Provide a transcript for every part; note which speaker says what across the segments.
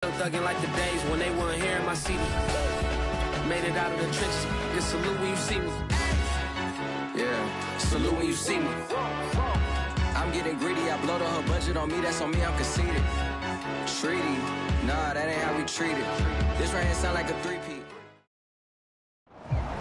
Speaker 1: Thugging like the days when they weren't here in my city. Made it out of the trenches. Just salute when you see me. Yeah, salute when you see me. I'm getting greedy. I blow the whole budget on me. That's on me. I'm conceited. Treaty. Nah, that ain't how we treat it. This right here sound like a three-peat.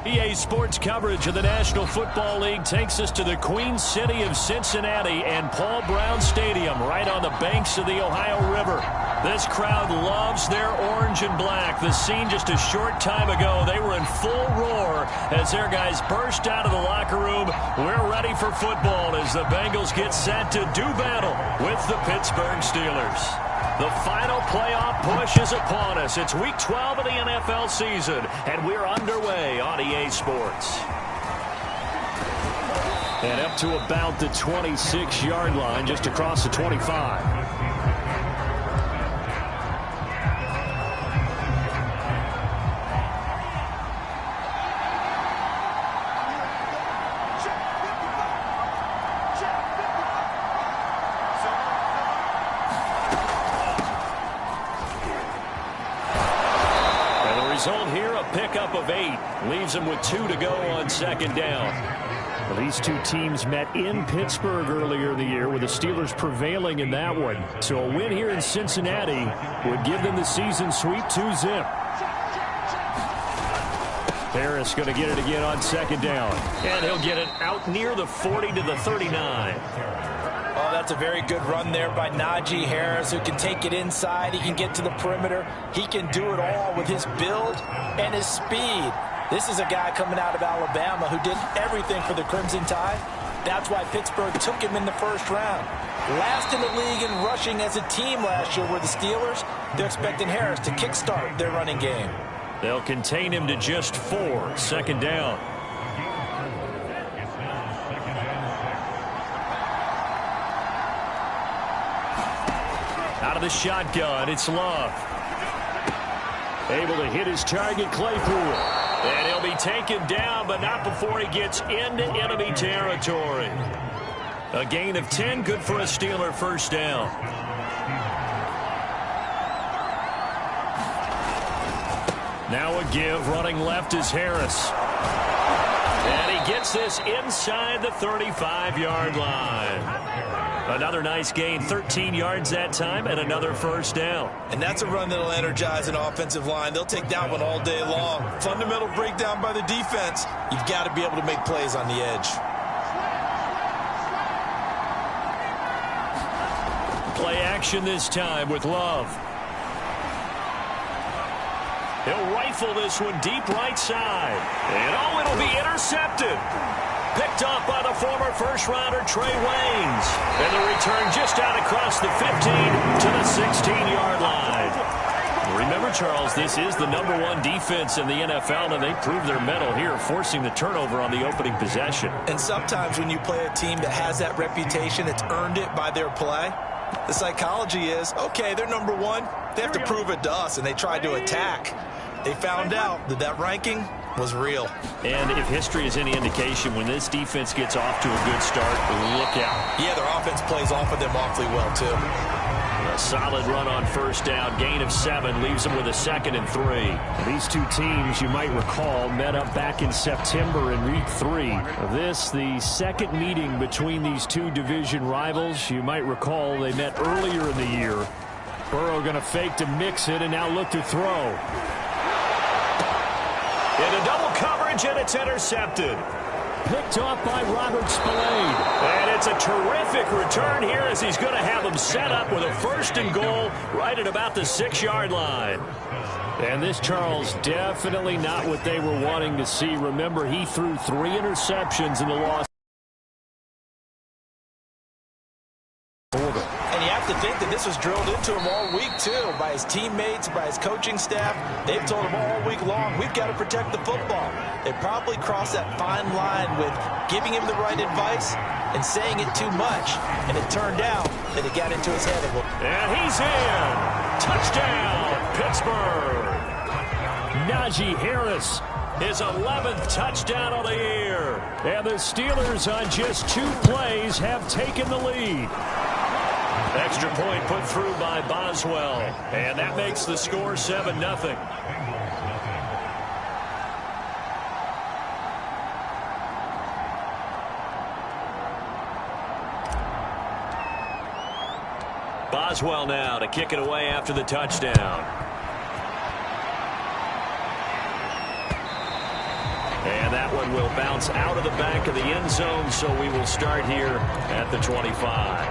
Speaker 2: EA Sports coverage of the National Football League takes us to the Queen City of Cincinnati and Paul Brown Stadium right on the banks of the Ohio River. This crowd loves their orange and black. The scene just a short time ago, they were in full roar as their guys burst out of the locker room. We're ready for football as the Bengals get set to do battle with the Pittsburgh Steelers. The final playoff push is upon us. It's week 12 of the NFL season, and we're underway on EA Sports. And up to about the 26-yard line, just across the 25. Result here, a pickup of 8. Leaves them with 2 to go on second down. Well, these two teams met in Pittsburgh earlier in the year with the Steelers prevailing in that one. So a win here in Cincinnati would give them the season sweep 2-zip. Harris going to get it again on second down. And he'll get it out near the 40 to the 39.
Speaker 3: Oh, that's a very good run there by Najee Harris, who can take it inside. He can get to the perimeter. He can do it all with his build and his speed. This is a guy coming out of Alabama who did everything for the Crimson Tide. That's why Pittsburgh took him in the first round. Last in the league in rushing as a team last year were the Steelers. They're expecting Harris to kickstart their running game.
Speaker 2: They'll contain him to just 4. Second down. Out of the shotgun, it's Love. Able to hit his target, Claypool. And he'll be taken down, but not before he gets into enemy territory. A gain of 10, good for a Steeler first down. Now a give, running left is Harris. And he gets this inside the 35-yard line. Another nice gain, 13 yards that time, and another first down.
Speaker 3: And that's a run that'll energize an offensive line. They'll take that one all day long. Fundamental breakdown by the defense. You've got to be able to make plays on the edge.
Speaker 2: Play action this time with Love. He'll rifle this one deep right side. And oh, it'll be intercepted. Picked off by the former first-rounder Trey Waynes. And the return just out across the 15 to the 16-yard line. Remember, Charles, this is the #1 defense in the NFL, and they proved their mettle here, forcing the turnover on the opening possession.
Speaker 3: And sometimes when you play a team that has that reputation, it's earned it by their play. The psychology is, okay, they're #1. They have to prove it to us, and they tried to attack. They found out that that ranking was real.
Speaker 2: And if history is any indication, when this defense gets off to a good start, look out.
Speaker 3: Yeah, their offense plays off of them awfully well, too.
Speaker 2: A solid run on first down, gain of 7, leaves them with a 2nd and 3. These two teams, you might recall, met up back in September in week 3. This, the second meeting between these two division rivals. You might recall they met earlier in the year. Burrow going to fake to mix it and now look to throw. Into double coverage, and it's intercepted. Picked off by Robert Spillane. And it's a terrific return here as he's going to have him set up with a 1st and goal right at about the 6-yard line. And this, Charles, definitely not what they were wanting to see. Remember, he threw 3 interceptions in the loss.
Speaker 3: And you have to think that this was drilled into him all week, too, by his teammates, by his coaching staff. They've told him all week long, we've got to protect the football. They probably crossed that fine line with giving him the right advice and saying it too much. And it turned out that it got into his head.
Speaker 2: And he's in. Touchdown, Pittsburgh. Najee Harris, his 11th touchdown of the year. And the Steelers on just 2 plays have taken the lead. Extra point put through by Boswell. And that makes the score 7-0. Boswell now to kick it away after the touchdown. And that one will bounce out of the back of the end zone, so we will start here at the 25.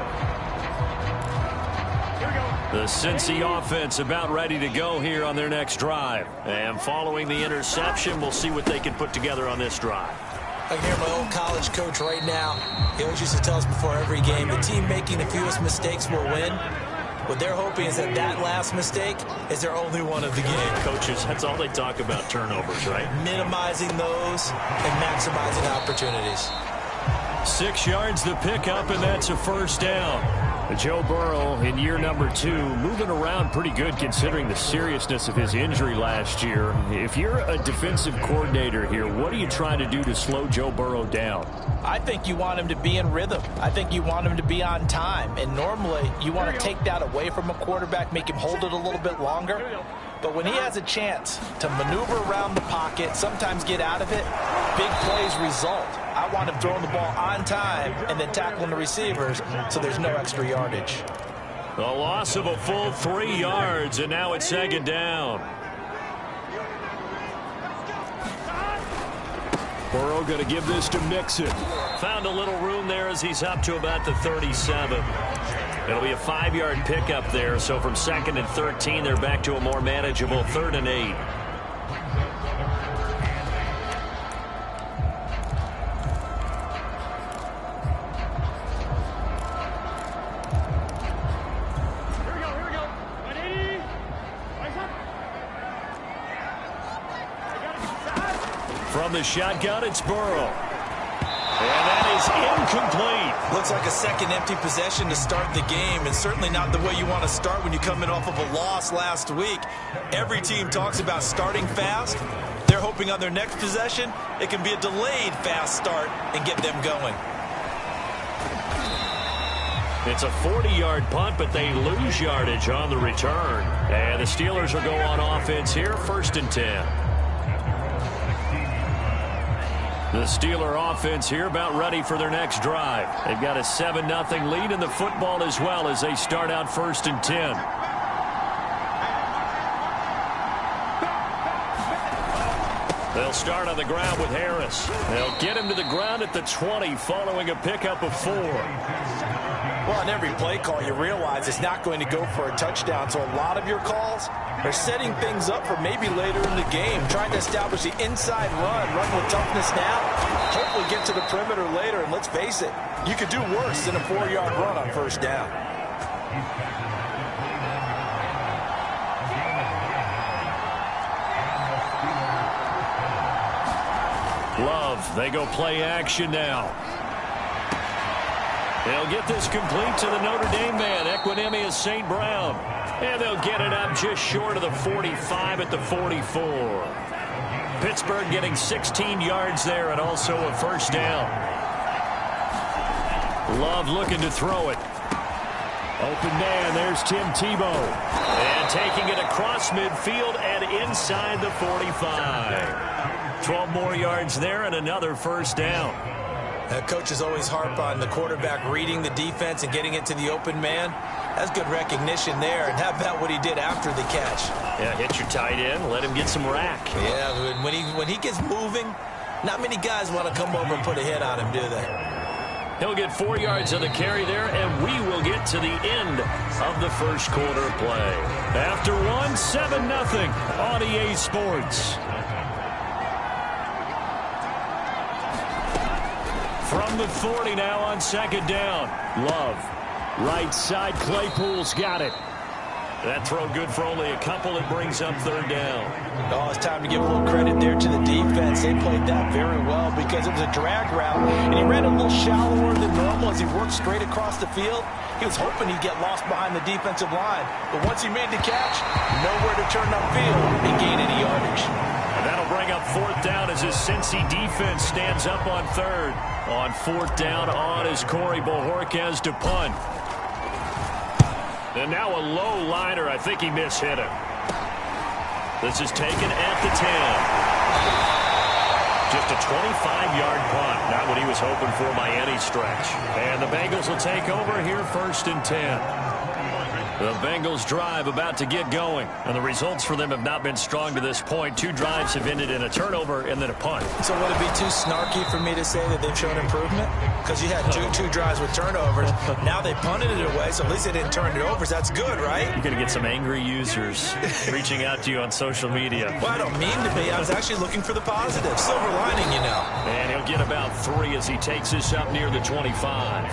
Speaker 2: The Cincy offense about ready to go here on their next drive. And following the interception, we'll see what they can put together on this drive.
Speaker 3: I can hear my old college coach right now. He always used to tell us before every game, the team making the fewest mistakes will win. What they're hoping is that that last mistake is their only one of the game.
Speaker 2: Coaches, that's all they talk about, turnovers, right?
Speaker 3: Minimizing those and maximizing opportunities.
Speaker 2: 6 yards the pickup, and that's a first down. Joe Burrow in year number 2, moving around pretty good considering the seriousness of his injury last year. If you're a defensive coordinator here, what are you trying to do to slow Joe Burrow down?
Speaker 3: I think you want him to be in rhythm. I think you want him to be on time. And normally you want to take that away from a quarterback, make him hold it a little bit longer. But when he has a chance to maneuver around the pocket, sometimes get out of it, big plays result. I want him throwing the ball on time and then tackling the receivers so there's no extra yardage.
Speaker 2: A loss of a full 3 yards, and now it's second down. Burrow going to give this to Mixon. Found a little room there as he's up to about the 37. It'll be a 5-yard pickup there, so from 2nd and 13, they're back to a more manageable 3rd and 8. From the shotgun, it's Burrow. And that is incomplete.
Speaker 3: Looks like a second empty possession to start the game, and certainly not the way you want to start when you're coming off of a loss last week. Every team talks about starting fast. They're hoping on their next possession, it can be a delayed fast start and get them going.
Speaker 2: It's a 40-yard punt, but they lose yardage on the return. And the Steelers will go on offense here, 1st and 10. The Steeler offense here about ready for their next drive. They've got a 7-0 lead in the football as well as they start out 1st and 10. They'll start on the ground with Harris. They'll get him to the ground at the 20 following a pickup of 4.
Speaker 3: Well, on every play call, you realize it's not going to go for a touchdown. So a lot of your calls are setting things up for maybe later in the game, trying to establish the inside run with toughness now, hopefully get to the perimeter later. And let's face it, you could do worse than a 4-yard run on 1st down.
Speaker 2: Love, they go play action now. They'll get this complete to the Notre Dame man, Equinemius St. Brown. And they'll get it up just short of the 45 at the 44. Pittsburgh getting 16 yards there and also a first down. Love looking to throw it. Open man, there's Tim Tebow. And taking it across midfield and inside the 45. 12 more yards there and another first down.
Speaker 3: Coaches always harp on the quarterback reading the defense and getting it to the open man. That's good recognition there. And how about what he did after the catch?
Speaker 2: Yeah, hit your tight end, let him get some rack.
Speaker 3: Yeah, when he gets moving, not many guys want to come over and put a hit on him, do they?
Speaker 2: He'll get 4 yards of the carry there, and we will get to the end of the first quarter play. After 7-0 on EA Sports. From the 40 now on 2nd down. Love. Right side, Claypool's got it. That throw good for only a couple. It brings up 3rd down.
Speaker 3: Oh, it's time to give a little credit there to the defense. They played that very well because it was a drag route, and he ran a little shallower than normal as he worked straight across the field. He was hoping he'd get lost behind the defensive line, but once he made the catch, nowhere to turn upfield and gain any yardage.
Speaker 2: And that'll bring up 4th down as his Cincy defense stands up on 3rd. On 4th down, on is Corey Bojorquez to punt. And now a low liner. I think he mishit it. This is taken at the 10. Just a 25-yard punt. Not what he was hoping for by any stretch. And the Bengals will take over here 1st and 10. The Bengals drive about to get going. And the results for them have not been strong to this point. 2 drives have ended in a turnover and then a punt.
Speaker 3: So would it be too snarky for me to say that they've shown improvement? Because you had two drives with turnovers. Now they punted it away, so at least they didn't turn it over. So that's good, right?
Speaker 2: You're going to get some angry users reaching out to you on social media.
Speaker 3: Well, I don't mean to be. I was actually looking for the positive. Silver lining, you know.
Speaker 2: And he'll get about 3 as he takes this up near the 25.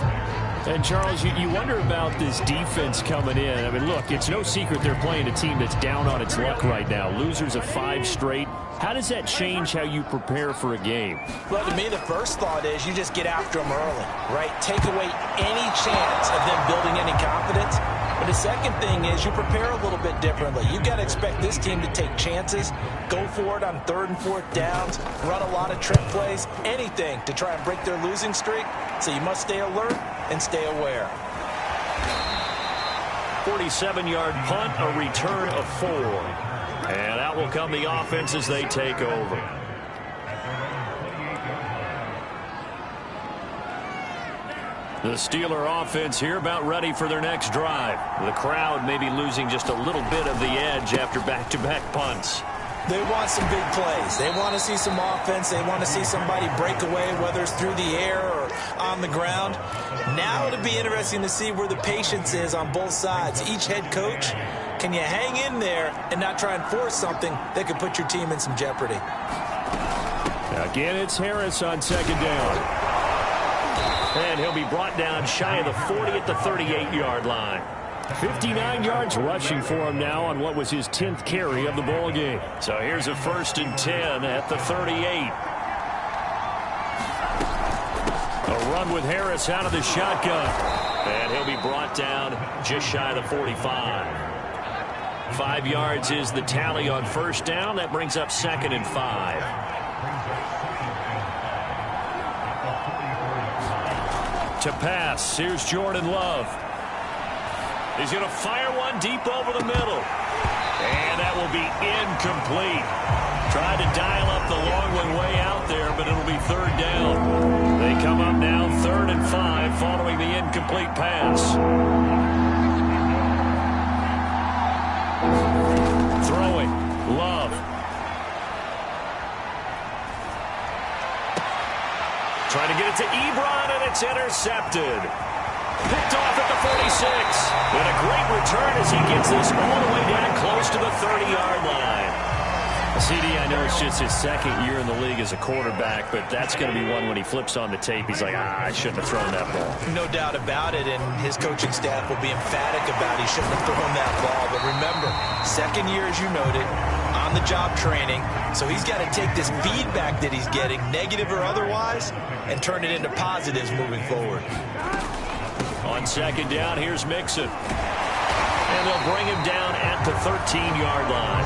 Speaker 4: And, Charles, you wonder about this defense coming in. I mean, look, it's no secret they're playing a team that's down on its luck right now. Losers of 5 straight. How does that change how you prepare for a game?
Speaker 3: Well, to me, the first thought is you just get after them early, right? Take away any chance of them building any confidence. But the second thing is you prepare a little bit differently. You've got to expect this team to take chances, go for it on 3rd and 4th downs, run a lot of trick plays, anything to try and break their losing streak. So you must stay alert and stay aware.
Speaker 2: 47-yard punt, a return of 4. And out will come the offense as they take over. The Steeler offense here about ready for their next drive. The crowd may be losing just a little bit of the edge after back-to-back punts.
Speaker 3: They want some big plays. They want to see some offense. They want to see somebody break away, whether it's through the air or on the ground. Now it'll be interesting to see where the patience is on both sides. Each head coach, can you hang in there and not try and force something that could put your team in some jeopardy?
Speaker 4: Again, it's Harris on 2nd down.
Speaker 2: And he'll be brought down shy of the 40 at the 38-yard line.
Speaker 4: 59 yards rushing for him now on what was his 10th carry of the ball game.
Speaker 2: So here's a 1st and 10 at the 38. A run with Harris out of the shotgun. And he'll be brought down just shy of the 45. 5 yards is the tally on 1st down. That brings up 2nd and 5. To pass, here's Jordan Love. He's going to fire one deep over the middle. And that will be incomplete. Tried to dial up the long one way out there, but it'll be 3rd down. They come up now 3rd and 5 following the incomplete pass. Throwing, Love. Trying to get it to Ebron, and it's intercepted. Picked off at the 46. And a great return as he gets this all the way down close to the 30-yard line.
Speaker 4: CD, I know it's just his 2nd year in the league as a quarterback, but that's going to be one when he flips on the tape. He's like, I shouldn't have thrown that ball.
Speaker 3: No doubt about it, and his coaching staff will be emphatic about he shouldn't have thrown that ball. But remember, 2nd year, as you noted, on-the-job training. So he's got to take this feedback that he's getting, negative or otherwise, and turn it into positives moving forward.
Speaker 2: On 2nd down, here's Mixon. And they'll bring him down at the 13-yard line.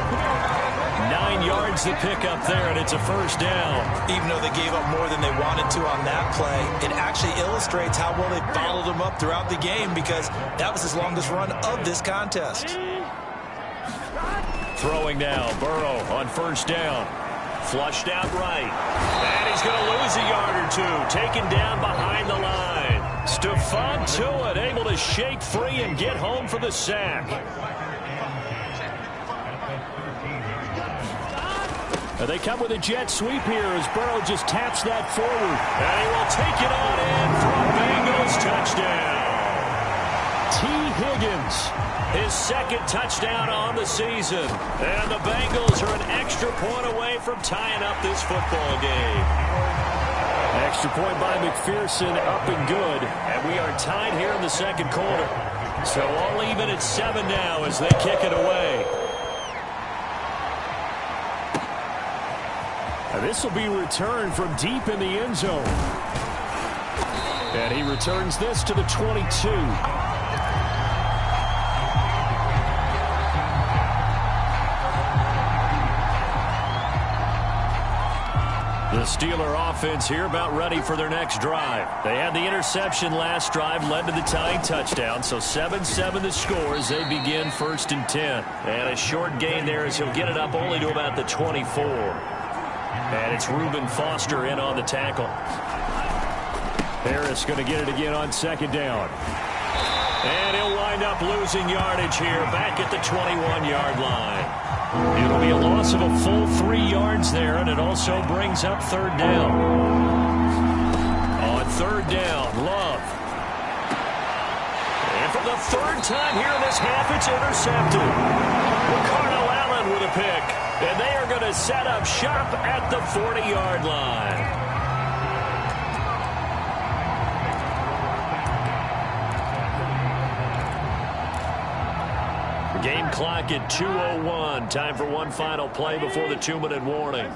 Speaker 2: 9 yards to pick up there, and it's a 1st down.
Speaker 3: Even though they gave up more than they wanted to on that play, it actually illustrates how well they followed him up throughout the game because that was his longest run of this contest.
Speaker 2: Throwing now, Burrow on 1st down. Flushed out right. And he's going to lose a yard or 2. Taken down behind the line. Stephon Tuitt able to shake free and get home for the sack.
Speaker 4: They come with a jet sweep here as Burrow just taps that forward.
Speaker 2: And he will take it on in for a Bengals touchdown.
Speaker 4: T. Higgins.
Speaker 2: His 2nd touchdown on the season. And the Bengals are an extra point away from tying up this football game.
Speaker 4: Extra point by McPherson, up and good.
Speaker 2: And we are tied here in the 2nd quarter. So all even at 7 now as they kick it away.
Speaker 4: And this will be returned from deep in the end zone. And he returns this to the 22.
Speaker 2: The Steeler offense here about ready for their next drive. They had the interception last drive, led to the tying touchdown. So 7-7 the score as they begin 1st and 10. And a short gain there as he'll get it up only to about the 24. And it's Reuben Foster in on the tackle. Harris going to get it again on 2nd down. And he'll wind up losing yardage here back at the 21-yard line. It'll be a loss of a full 3 yards there, and it also brings up 3rd down. On 3rd down, Love. And for the 3rd time here in this half, it's intercepted. Ricardo Allen with a pick, and they are going to set up shop at the 40-yard line. Game clock at 2:01. Time for one final play before the 2-minute warning.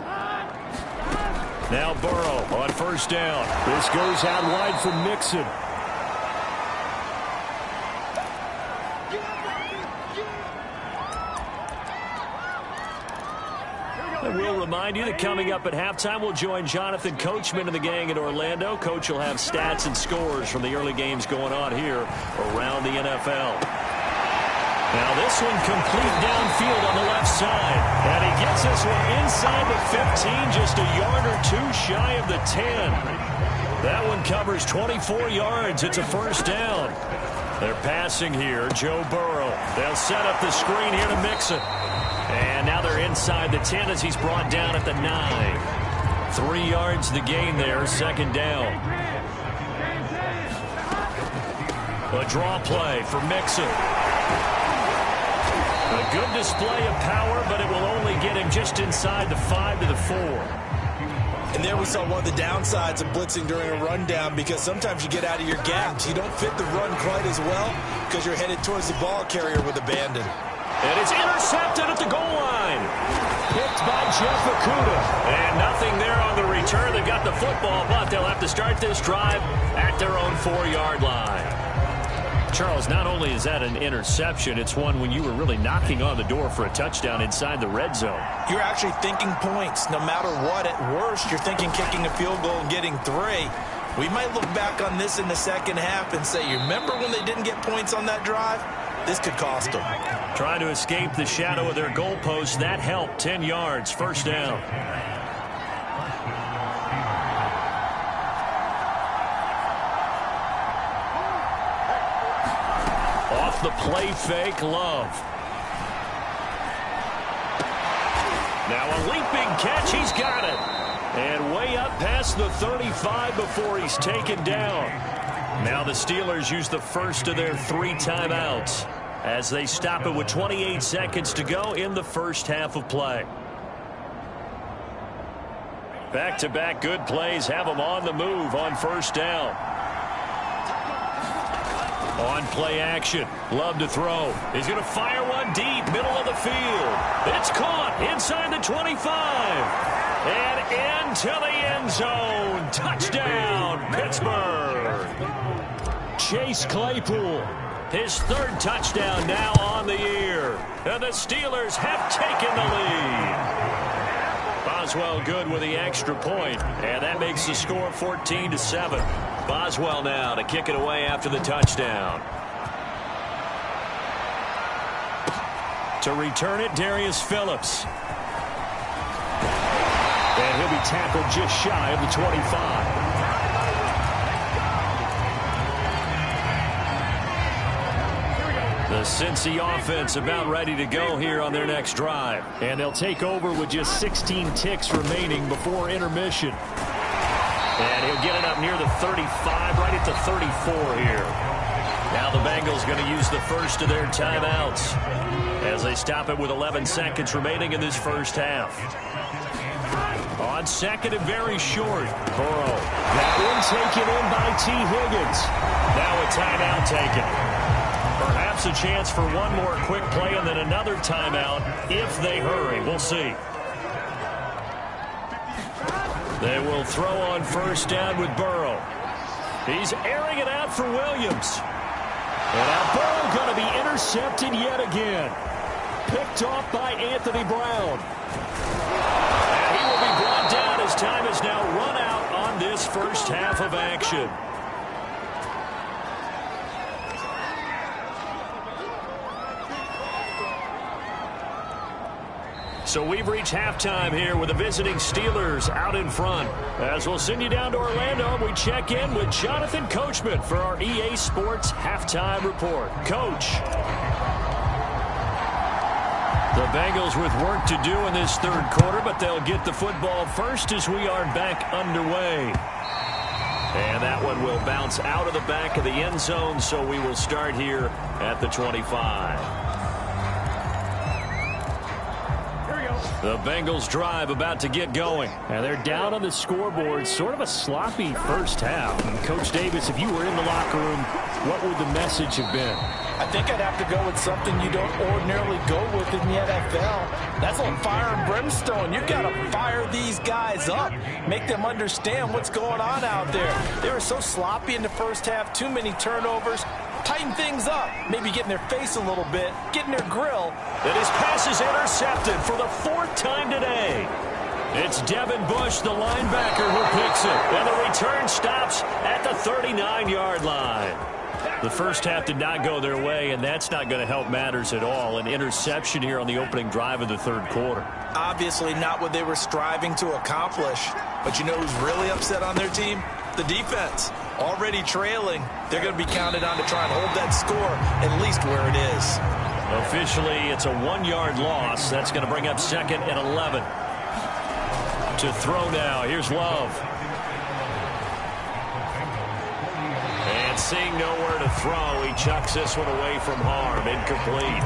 Speaker 2: Now Burrow on 1st down.
Speaker 4: This goes out wide for Mixon.
Speaker 2: I will remind you that coming up at halftime, we'll join Jonathan Coachman and the gang in Orlando. Coach will have stats and scores from the early games going on here around the NFL. Now this one complete downfield on the left side. And he gets this one inside the 15, just a yard or 2 shy of the 10. That one covers 24 yards. It's a 1st down. They're passing here. Joe Burrow. They'll set up the screen here to Mixon. And now they're inside the 10 as he's brought down at the 9. 3 yards the gain there, 2nd down. A draw play for Mixon. A good display of power, but it will only get him just inside the 5 to the 4.
Speaker 3: And there we saw one of the downsides of blitzing during a rundown, because sometimes you get out of your gaps. You don't fit the run quite as well because you're headed towards the ball carrier with abandon.
Speaker 2: And it's intercepted at the goal line. Picked by Jeff Okudah. And nothing there on the return. They got the football, but they'll have to start this drive at their own 4-yard line. Charles, not only is that an interception, it's one when you were really knocking on the door for a touchdown inside the red zone.
Speaker 3: You're actually thinking points. No matter what, at worst, you're thinking kicking a field goal and getting 3. We might look back on this in the second half and say, you remember when they didn't get points on that drive? This could cost them.
Speaker 2: Trying to escape the shadow of their goalpost. That helped. 10 yards, 1st down. The play fake, Love. Now a leaping catch, he's got it. And way up past the 35 before he's taken down. Now the Steelers use the first of their 3 timeouts as they stop it with 28 seconds to go in the 1st half of play. Back-to-back good plays have them on the move on 1st down. On play action, Love to throw. He's going to fire one deep, middle of the field. It's caught inside the 25. And into the end zone. Touchdown, Pittsburgh. Chase Claypool, his 3rd touchdown now on the year. And the Steelers have taken the lead. Boswell good with the extra point, and that makes the score 14-7. Boswell now to kick it away after the touchdown. To return it, Darius Phillips. And he'll be tackled just shy of the 25. The Cincy offense about ready to go here on their next drive.
Speaker 4: And they'll take over with just 16 ticks remaining before intermission.
Speaker 2: And he'll get it up near the 35, right at the 34 here. Now the Bengals going to use the first of their timeouts as they stop it with 11 seconds remaining in this 1st half. On 2nd and very short, Burrow.
Speaker 4: That one taken in by T. Higgins.
Speaker 2: Now a timeout taken. Perhaps a chance for one more quick play and then another timeout if they hurry. We'll see. They will throw on 1st down with Burrow. He's airing it out for Williams. And now Burrow going to be intercepted yet again. Picked off by Anthony Brown. And he will be brought down as time is now action. So we've reached halftime here with the visiting Steelers out in front. As we'll send you down to Orlando, we check in with Jonathan Coachman for our EA Sports Halftime Report. Coach. The Bengals with work to do in this third quarter, but they'll get the football first as we are back underway. And that one will bounce out of the back of the end zone, so we will start here at the 25. The Bengals drive about to get going.
Speaker 4: And they're down on the scoreboard. Sort of a sloppy first half. And Coach Davis, if you were in the locker room, what would the message have been?
Speaker 3: I think I'd have to go with something you don't ordinarily go with in the NFL. That's on fire and brimstone. You've got to fire these guys up. Make them understand what's going on out there. They were so sloppy in the first half. Too many turnovers. Tighten things up. Maybe get in their face a little bit. Get in their grill.
Speaker 2: And his pass is intercepted for the fourth time today. It's Devin Bush, the linebacker, who picks it. And the return stops at the 39-yard line. The first half did not go their way, and that's not going to help matters at all. An interception here on the opening drive of the third quarter.
Speaker 3: Obviously not what they were striving to accomplish. But you know who's really upset on their team? The defense. Already trailing. They're going to be counted on to try and hold that score at least where it is.
Speaker 2: Officially, it's a 1-yard loss. That's going to bring up 2nd and 11. To throw now. Here's Love. And seeing nowhere to throw, he chucks this one away from harm. Incomplete.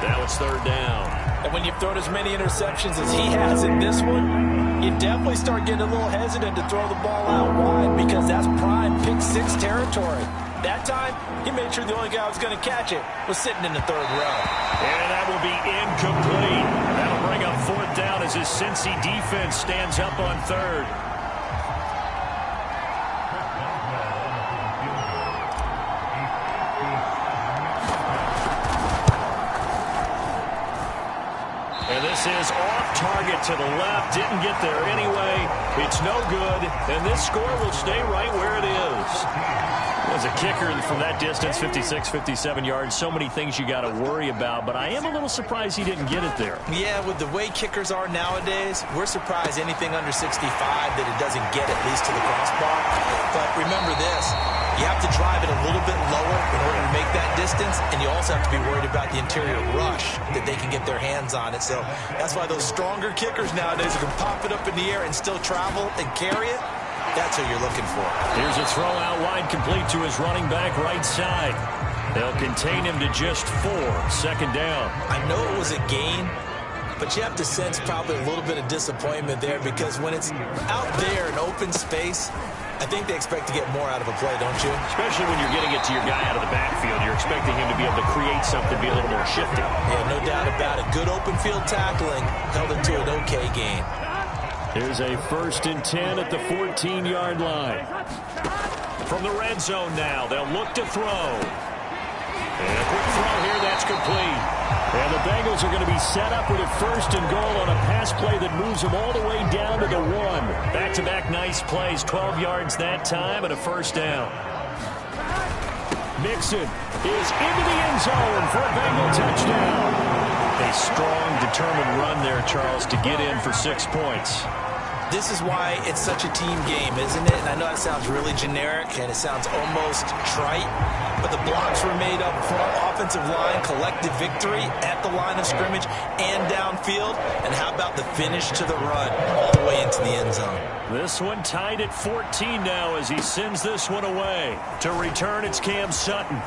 Speaker 2: Now it's 3rd down.
Speaker 3: And when you've thrown as many interceptions as he has in this one, you definitely start getting a little hesitant to throw the ball out wide because that's prime pick-6 territory. That time, he made sure the only guy who was going to catch it was sitting in the 3rd row.
Speaker 2: And that will be incomplete. That'll bring up 4th down as his Cincy defense stands up on 3rd. And this is off target to the left. Didn't get there anyway. It's no good. And this score will stay right where it is. As a kicker from that distance, 56, 57 yards, so many things you got to worry about. But I am a little surprised he didn't get it there.
Speaker 3: Yeah, with the way kickers are nowadays, we're surprised anything under 65 that it doesn't get at least to the crossbar. But remember this. You have to drive it a little bit lower in order to make that distance, and you also have to be worried about the interior rush that they can get their hands on it. So that's why those stronger kickers nowadays who can pop it up in the air and still travel and carry it, that's what you're looking for.
Speaker 2: Here's a throw out wide, complete to his running back right side. They'll contain him to just 4. 2nd down.
Speaker 3: I know it was a gain, but you have to sense probably a little bit of disappointment there because when it's out there in open space, I think they expect to get more out of a play, don't you?
Speaker 2: Especially when you're getting it to your guy out of the backfield. You're expecting him to be able to create something, be a little more shifty.
Speaker 3: Yeah, no doubt about it. Good open field tackling held it to an okay gain.
Speaker 2: Here's a 1st and 10 at the 14-yard line. From the red zone now, they'll look to throw. And a quick throw here, that's complete. And the Bengals are going to be set up with a 1st and goal on a pass play that moves them all the way down to the 1. Back-to-back nice plays, 12 yards that time and a 1st down. Mixon is into the end zone for a Bengal touchdown. A strong, determined run there, Charles, to get in for 6 points.
Speaker 3: This is why it's such a team game, isn't it? And I know that sounds really generic and it sounds almost trite, but the blocks were made up front, offensive line, collective victory at the line of scrimmage and downfield. And how about the finish to the run all the way into the end zone?
Speaker 2: This one tied at 14 now as he sends this one away. To return, it's Cam Sutton.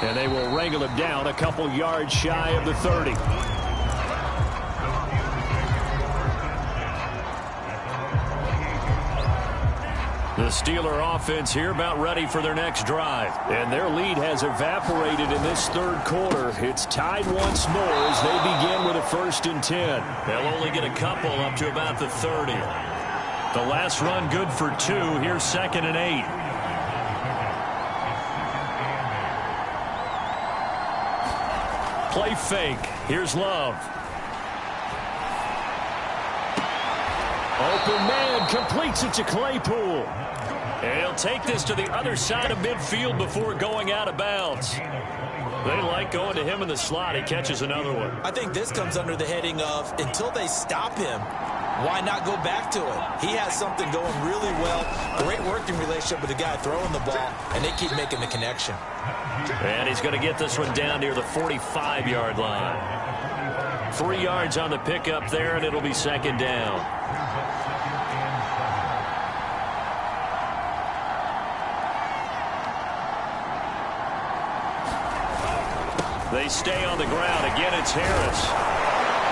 Speaker 2: And they will wrangle him down a couple yards shy of the 30. The Steeler offense here about ready for their next drive. And their lead has evaporated in this third quarter. It's tied once more as they begin with a 1st and 10. They'll only get a couple up to about the 30. The last run good for 2. Here's 2nd and 8. Play fake. Here's Love. Open man completes it to Claypool. And he'll take this to the other side of midfield before going out of bounds. They like going to him in the slot. He catches another one.
Speaker 3: I think this comes under the heading of until they stop him, why not go back to it? He has something going really well. Great working relationship with the guy throwing the ball, and they keep making the connection.
Speaker 2: And he's going to get this one down near the 45-yard line. 3 yards on the pickup there, and it'll be second down. They stay on the ground. Again, it's Harris.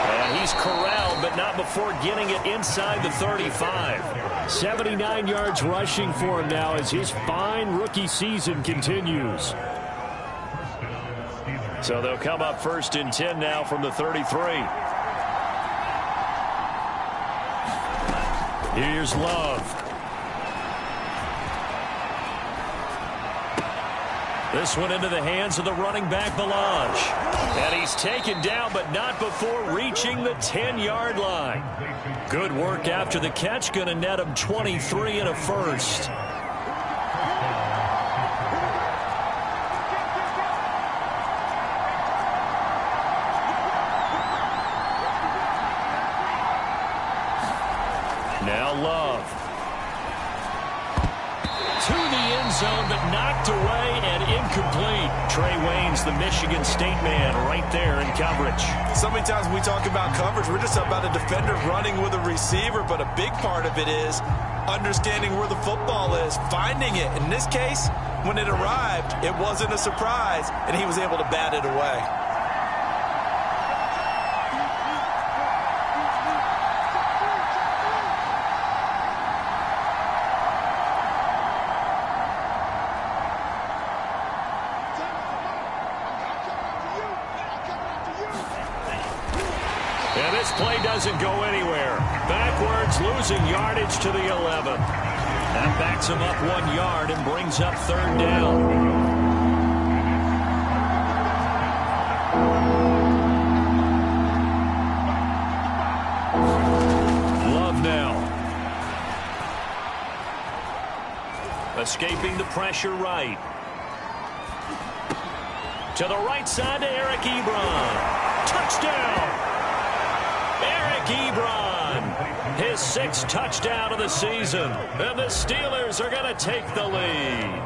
Speaker 2: And he's corralled, but not before getting it inside the 35.
Speaker 4: 79 yards rushing for him now as his fine rookie season continues.
Speaker 2: So they'll come up 1st and 10 now from the 33. Here's Love. This one into the hands of the running back, Melange. And he's taken down, but not before reaching the 10-yard line. Good work after the catch. Going to net him 23 and a first. Now Love. To the end zone, but knocked away and incomplete. Trey Waynes, the Michigan State man, right there in coverage.
Speaker 3: So many times when we talk about coverage, we're just about a defender running with a receiver, but a big part of it is understanding where the football is, finding it. In this case, when it arrived, it wasn't a surprise, and he was able to bat it away.
Speaker 2: And this play doesn't go anywhere. Backwards, losing yardage to the 11. That backs him up 1 yard and brings up 3rd down. Love now. Escaping the pressure right. To the right side to Eric Ebron. Touchdown! Eric Ebron, his 6th touchdown of the season. And the Steelers are going to take the lead.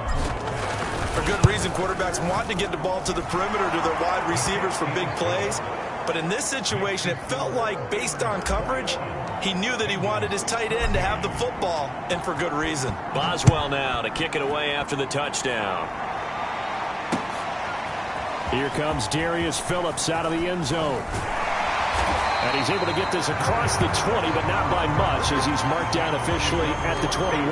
Speaker 3: For good reason, quarterbacks want to get the ball to the perimeter to their wide receivers for big plays. But in this situation, it felt like, based on coverage, he knew that he wanted his tight end to have the football, and for good reason.
Speaker 2: Boswell now to kick it away after the touchdown.
Speaker 4: Here comes Darius Phillips out of the end zone. And he's able to get this across the 20, but not by much, as he's marked down officially at the 21.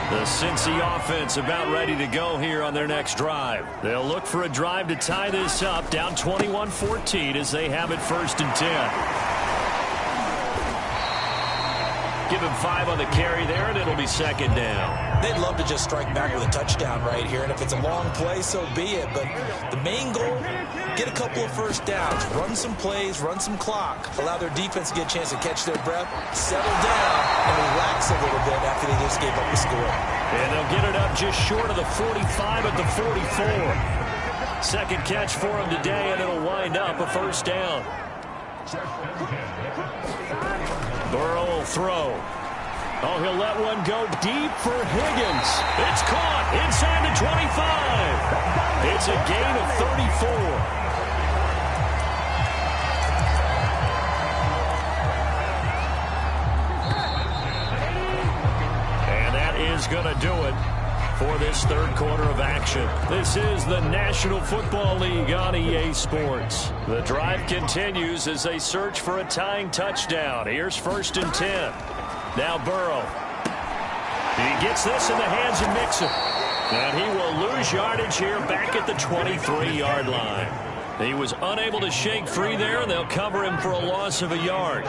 Speaker 2: The Cincy offense about ready to go here on their next drive. They'll look for a drive to tie this up, down 21-14 as they have it 1st and 10. Give him 5 on the carry there, and it'll be 2nd down.
Speaker 3: They'd love to just strike back with a touchdown right here, and if it's a long play, so be it. But the main goal, get a couple of first downs, run some plays, run some clock, allow their defense to get a chance to catch their breath, settle down, and relax a little bit after they just gave up the score.
Speaker 2: And they'll get it up just short of the 45 at the 44. 2nd catch for him today, and it'll wind up a 1st down. Burrow will throw. Oh, he'll let one go deep for Higgins. It's caught inside the 25. It's a gain of 34. And that is going to do it for this 3rd quarter of action. This is the National Football League on EA Sports. The drive continues as they search for a tying touchdown. Here's 1st and 10. Now Burrow. He gets this in the hands of Mixon. And he will lose yardage here back at the 23-yard line. He was unable to shake free there, and they'll cover him for a loss of a yard.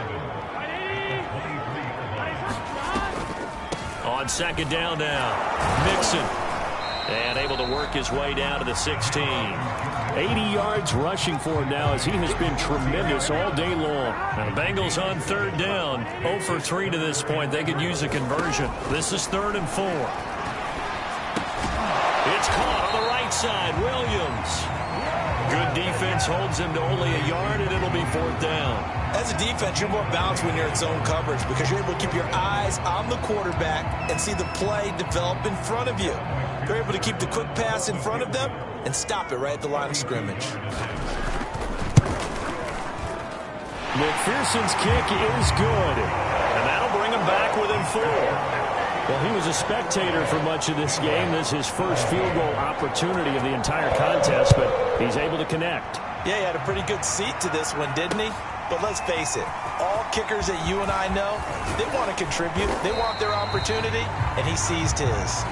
Speaker 2: On 2nd down now, Mixon. And able to work his way down to the 16. 80 yards rushing for him now as he has been tremendous all day long. Now the Bengals on third down. 0 for 3 to this point. They could use a conversion. This is 3rd and 4. It's caught on the right side. Williams. Good defense holds him to only a yard, and it'll be 4th down.
Speaker 3: As a defense, you're more balanced when you're in zone coverage because you're able to keep your eyes on the quarterback and see the play develop in front of you. You're able to keep the quick pass in front of them and stop it right at the line of scrimmage.
Speaker 2: McPherson's kick is good, and that'll bring him back within 4. Well, he was a spectator for much of this game. This is his first field goal opportunity of the entire contest, but he's able to connect.
Speaker 3: Yeah, he had a pretty good seat to this one, didn't he? But let's face it, all kickers that you and I know, they want to contribute. They want their opportunity, and he seized his.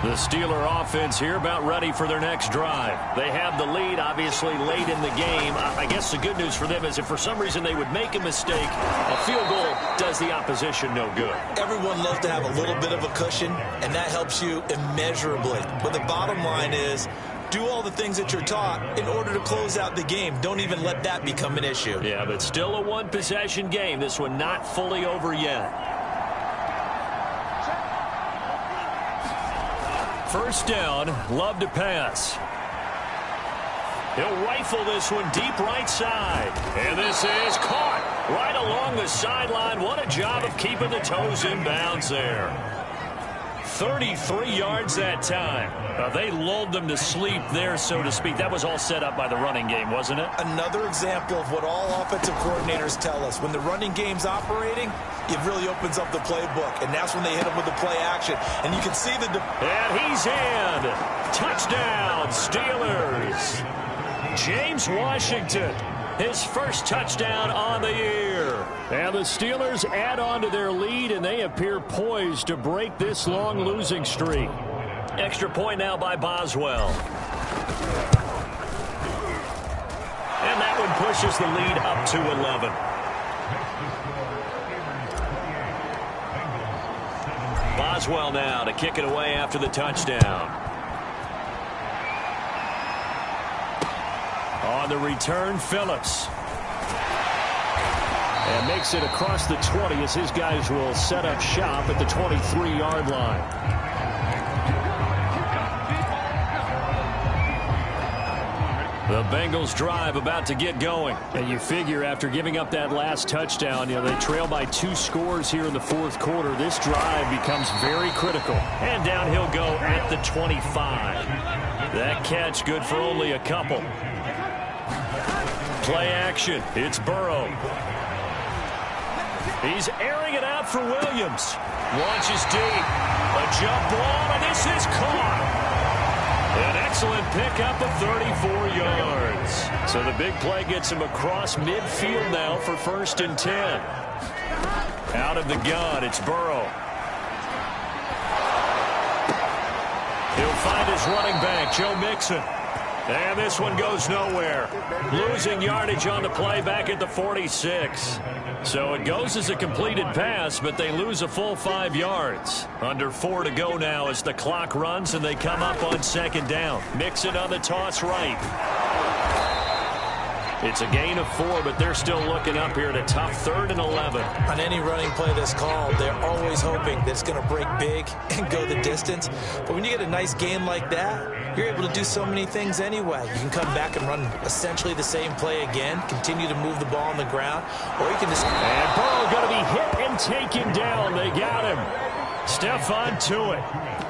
Speaker 2: The Steeler offense here about ready for their next drive. They have the lead, obviously, late in the game. I guess the good news for them is if for some reason they would make a mistake, a field goal does the opposition no good.
Speaker 3: Everyone loves to have a little bit of a cushion, and that helps you immeasurably. But the bottom line is, do all the things that you're taught in order to close out the game. Don't even let that become an issue.
Speaker 2: Yeah, but still a one-possession game. This one not fully over yet. First down, Love to pass. He'll rifle this one deep right side. And this is caught right along the sideline. What a job of keeping the toes in bounds there. 33 yards that time. They lulled them to sleep there, so to speak. That was all set up by the running game, wasn't it?
Speaker 3: Another example of what all offensive coordinators tell us. When the running game's operating, it really opens up the playbook, and that's when they hit him with the play action. And you can see the...
Speaker 2: And he's in. Touchdown, Steelers. James Washington, his first touchdown on the year. And the Steelers add on to their lead, and they appear poised to break this long losing streak. Extra point now by Boswell. And that one pushes the lead up to 11. Boswell now to kick it away after the touchdown. On the return, Phillips. And makes it across the 20 as his guys will set up shop at the 23-yard line. The Bengals drive about to get going. And you figure after giving up that last touchdown, they trail by 2 scores here in the 4th quarter. This drive becomes very critical. And down he'll go at the 25. That catch good for only a couple. Play action. It's Burrow. He's airing it out for Williams. Launches deep. A jump ball, and this is caught. An excellent pickup of 34 yards. So the big play gets him across midfield now for 1st and 10. Out of the gun, it's Burrow. He'll find his running back, Joe Mixon. And this one goes nowhere. Losing yardage on the play back at the 46. So it goes as a completed pass, but they lose a full 5 yards. Under 4 to go now as the clock runs and they come up on 2nd down. Mixon on the toss right. It's a gain of 4, but they're still looking up here at a tough 3rd and 11.
Speaker 3: On any running play that's called, they're always hoping that it's going to break big and go the distance. But when you get a nice game like that, you're able to do so many things anyway. You can come back and run essentially the same play again, continue to move the ball on the ground, or you can just...
Speaker 2: And Burrow going to be hit and taken down. They got him. Stephon Tuitt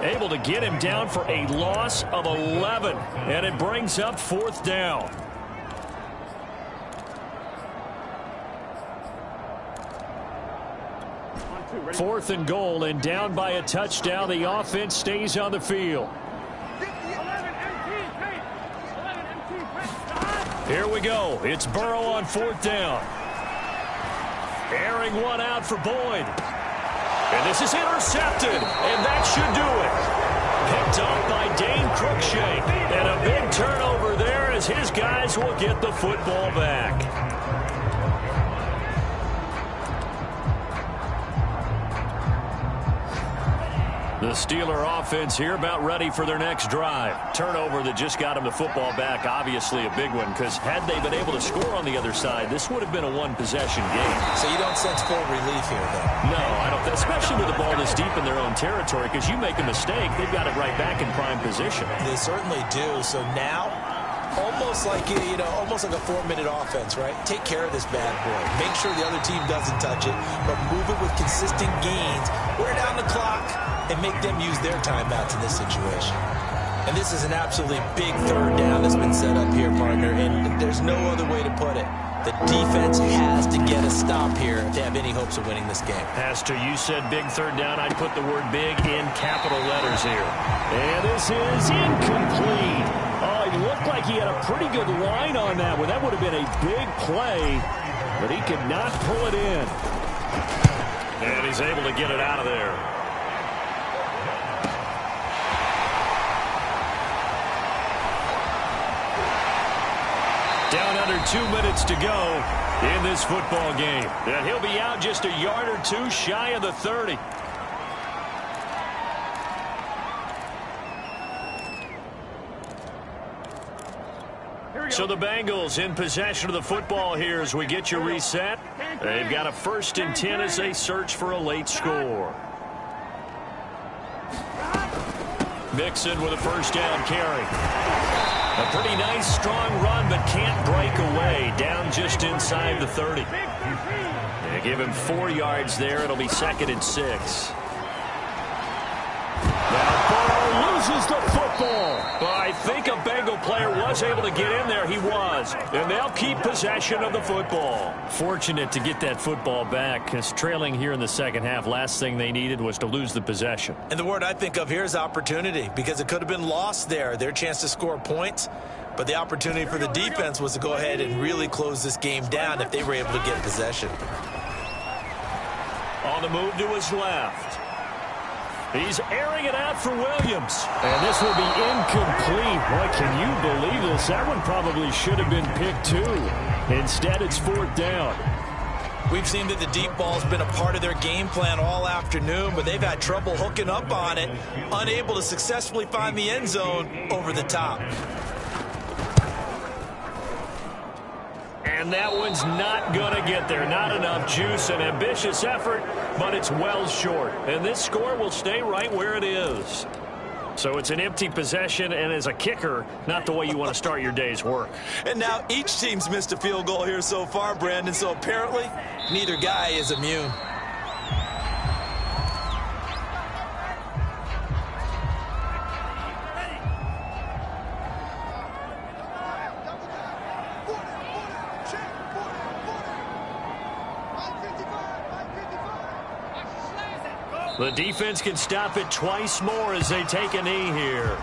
Speaker 2: able to get him down for a loss of 11, and it brings up 4th down. Fourth and goal, and down by a touchdown. The offense stays on the field. Here we go. It's Burrow on 4th down. Airing one out for Boyd. And this is intercepted, and that should do it. Picked up by Dane Cruikshank. And a big turnover there as his guys will get the football back. The Steeler offense here about ready for their next drive. Turnover that just got them the football back, obviously a big one, because had they been able to score on the other side, this would have been a one-possession game.
Speaker 3: So you don't sense full relief here, though?
Speaker 2: No, I don't, especially with the ball this deep in their own territory, because you make a mistake, they've got it right back in prime position.
Speaker 3: They certainly do. So now, almost like almost like a 4-minute offense, right? Take care of this bad boy. Make sure the other team doesn't touch it, but move it with consistent gains. Wear down the clock and make them use their timeouts in this situation. And this is an absolutely big third down that's been set up here, partner, and there's no other way to put it. The defense has to get a stop here to have any hopes of winning this game.
Speaker 2: Pastor, you said big third down. I'd put the word big in capital letters here. And this is incomplete. Oh, it looked like he had a pretty good line on that one. That would have been a big play, but he could not pull it in. And he's able to get it out of there. Down under 2 minutes to go in this football game. And he'll be out just a yard or two shy of the 30. So the Bengals in possession of the football here as we get you reset. They've got a 1st and 10 as they search for a late score. Mixon with a 1st down carry. A pretty nice, strong run, but can't break away. Down just inside the 30. They give him 4 yards there. It'll be 2nd and 6. That ball loses the football. Well, I think a Bengal player was able to get in there. He was. And they'll keep possession of the football. Fortunate to get that football back, because trailing here in the second half, last thing they needed was to lose the possession.
Speaker 3: And the word I think of here is opportunity, because it could have been lost there. Their chance to score points. But the opportunity for the defense was to go ahead and really close this game down if they were able to get possession.
Speaker 2: On the move to his left. He's airing it out for Williams. And this will be incomplete. Boy, can you believe this? That one probably should have been picked too. Instead, it's 4th down.
Speaker 3: We've seen that the deep ball's been a part of their game plan all afternoon, but they've had trouble hooking up on it, unable to successfully find the end zone over the top.
Speaker 2: And that one's not going to get there. Not enough juice. An ambitious effort, but it's well short. And this score will stay right where it is. So it's an empty possession, and as a kicker, not the way you want to start your day's work.
Speaker 3: And now each team's missed a field goal here so far, Brandon, so apparently neither guy is immune.
Speaker 2: The defense can stop it twice more as they take a knee here.